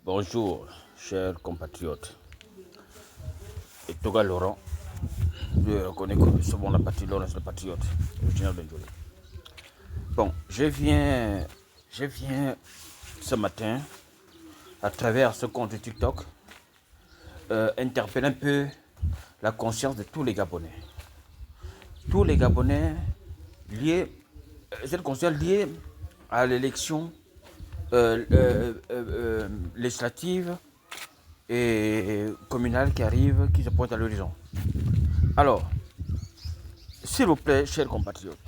Bonjour, chers compatriotes. Et Toga Laurent, je reconnais que souvent la partie Laurent, c'est le patriote, originaire de Ndjoli. Bon, je viens ce matin, à travers ce compte TikTok, interpeller un peu la conscience de tous les Gabonais. Tous les Gabonais liés, cette conscience liée à l'élection législative et communale qui arrive, qui se pointe à l'horizon. Alors, s'il vous plaît, chers compatriotes,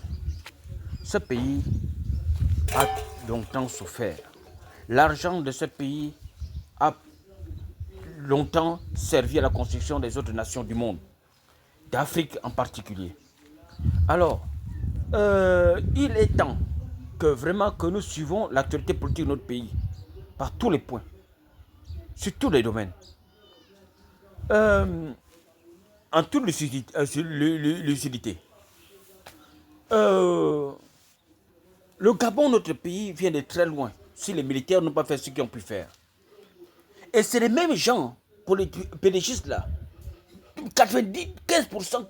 ce pays a longtemps souffert. L'argent de ce pays a longtemps servi à la construction des autres nations du monde, d'Afrique en particulier. Alors, il est temps que vraiment que nous suivons l'actualité politique de notre pays, par tous les points, sur tous les domaines. En toute lucidité. Le Gabon, notre pays, vient de très loin, si les militaires n'ont pas fait ce qu'ils ont pu faire. Et c'est les mêmes gens, pour les pédégistes là, 95%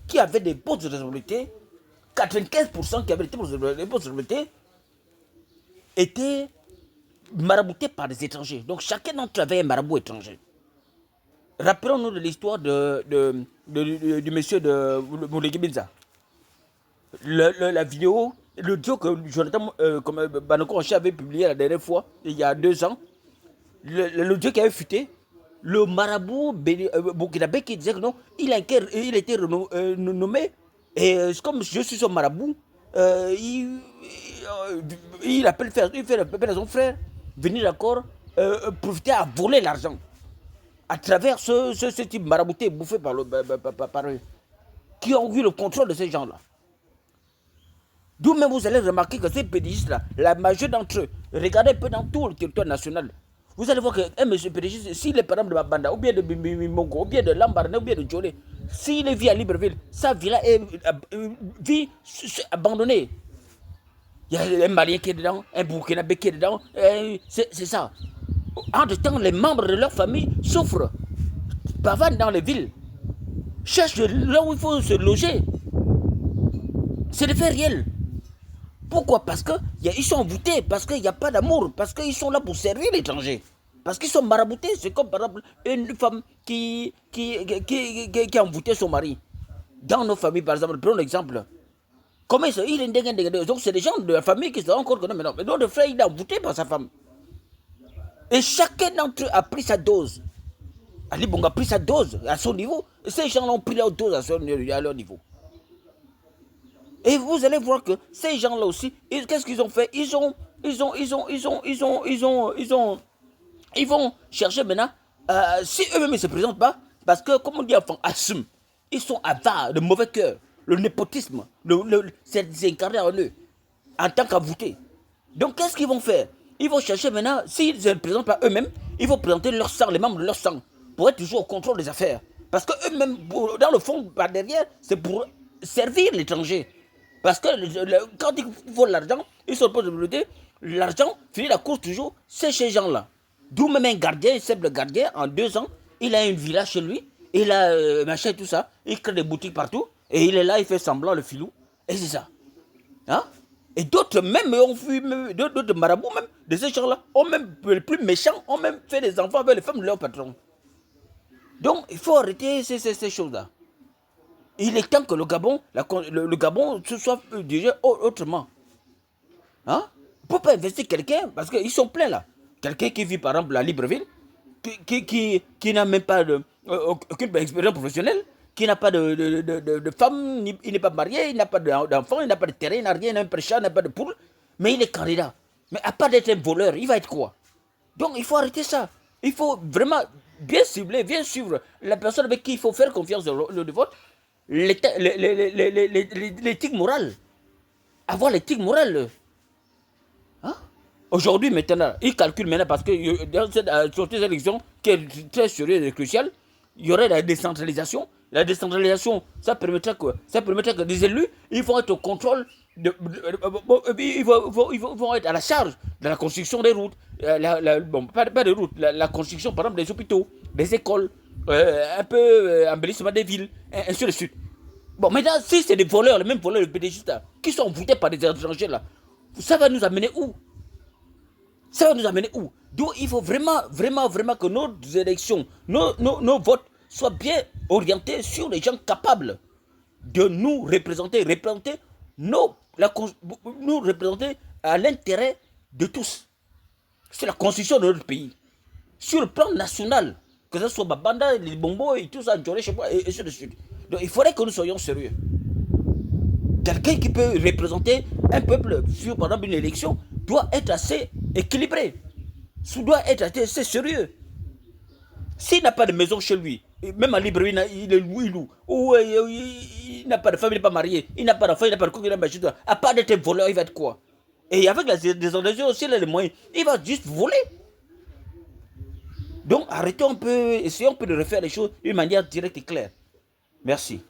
qui avaient des postes de responsabilité, 95% qui avaient des postes de responsabilité, étaient maraboutés par des étrangers. Donc chacun d'entre eux avait un marabout étranger. Rappelons-nous de l'histoire du monsieur de Moulégué Binza. La vidéo, le dieu que Jonathan Banoko avait publié la dernière fois, il y a 2 ans, le dieu qui avait fuité, le marabout burkinabé qui disait que non, il a été renommé, et comme je suis son marabout, il appelle à son frère venir d'accord profiter à voler l'argent à travers ce type marabouté bouffé par eux, qui ont eu le contrôle de ces gens-là. D'où même vous allez remarquer que ces pédégistes-là, la majorité d'entre eux, regardez un peu dans tout le territoire national, vous allez voir qu'un monsieur pédégiste, s'il est par exemple de Mabanda, ou bien de Bimongo, ou bien de Lambaréné, ou bien de Djolé, s'il vit à Libreville, sa villa est vie abandonnée. Il y a un Malien qui est dedans, un Burkinabé qui est dedans, c'est ça. Entre-temps, les membres de leur famille souffrent, pavanent dans les villes, cherchent là où il faut se loger. C'est des faits réels. Pourquoi? Parce qu'ils sont envoûtés, parce qu'il n'y a pas d'amour, parce qu'ils sont là pour servir l'étranger. Parce qu'ils sont maraboutés. C'est comme par exemple une femme qui a envoûté son mari. Dans nos familles, par exemple, prenons l'exemple. Comment il est donc c'est des gens de la famille qui se rendent compte que non, mais notre frère il est envoûté par sa femme. Et chacun d'entre eux a pris sa dose. Ali Bongo a pris sa dose à son niveau. Et ces gens ont pris leur dose à leur niveau. Et vous allez voir que ces gens-là aussi, qu'est-ce qu'ils ont fait? Ils vont chercher maintenant, si eux-mêmes ne se présentent pas, parce que, comme on dit enfant, assument, ils sont avares, de mauvais cœur, le népotisme, c'est incarné en eux, en tant qu'avoutés. Donc, qu'est-ce qu'ils vont faire? Ils vont chercher maintenant, s'ils ne se présentent pas eux-mêmes, ils vont présenter leur sang, les membres de leur sang, pour être toujours au contrôle des affaires. Parce qu'eux-mêmes, dans le fond, par derrière, c'est pour servir l'étranger. Parce que quand ils volent l'argent, ils sont pas de vérité, l'argent finit la course toujours, c'est ces gens-là. D'où même un gardien, un simple gardien, en 2 ans, il a une villa chez lui, il a machin et tout ça, il crée des boutiques partout, et il est là, il fait semblant le filou, et c'est ça. Hein? Et d'autres même ont vu, d'autres marabouts même, de ces gens-là, ont même, les plus méchants, ont même fait des enfants avec les femmes de leur patron. Donc, il faut arrêter ces choses-là. Il est temps que le Gabon se soit dirigé autrement. Hein? On ne peut pas investir quelqu'un, parce qu'ils sont pleins là. Quelqu'un qui vit par exemple à Libreville, qui n'a même pas aucune expérience professionnelle, qui n'a pas de femme, il n'est pas marié, il n'a pas d'enfant, il n'a pas de terrain, il n'a rien, il n'a pas de chat, il n'a pas de poule, mais il est candidat. Mais à part d'être un voleur, il va être quoi? Donc il faut arrêter ça. Il faut vraiment bien cibler, bien suivre la personne avec qui il faut faire confiance dans le vote. L'éthique morale. Avoir l'éthique morale. Hein? Aujourd'hui, maintenant, ils calculent maintenant parce que dans cette élection qui est très sérieuse et cruciale, il y aurait la décentralisation. La décentralisation, ça permettrait que des élus, ils vont être au contrôle, ils vont être à la charge dans la construction des routes, bon, pas des routes, la construction, par exemple, des hôpitaux, des écoles, un peu embellissement des villes, ainsi de suite. Bon, maintenant, si c'est des voleurs, les mêmes voleurs, les PDG, qui sont voûtés par des étrangers, là, ça va nous amener où? Ça va nous amener où? Donc, il faut vraiment, vraiment, vraiment que nos élections, nos votes soient bien orientés sur les gens capables de nous représenter, nous représenter à l'intérêt de tous. C'est la constitution de notre pays. Sur le plan national, que ce soit Babanda, les Bongo et tout ça, et ainsi de suite. Donc il faudrait que nous soyons sérieux. Quelqu'un qui peut représenter un peuple sur, par exemple, une élection doit être assez équilibré. Doit être assez sérieux. S'il n'a pas de maison chez lui, même à Libreville, il est loup, ou il n'a pas de femme, il n'est pas marié, il n'a pas d'enfant, il n'a pas de coq, il n'a pas de à part d'être voleur, il va être quoi? Et avec la désorganisation aussi, il a les moyens, il va juste voler. Donc arrêtons un peu, essayons un peu de refaire les choses d'une manière directe et claire. Merci.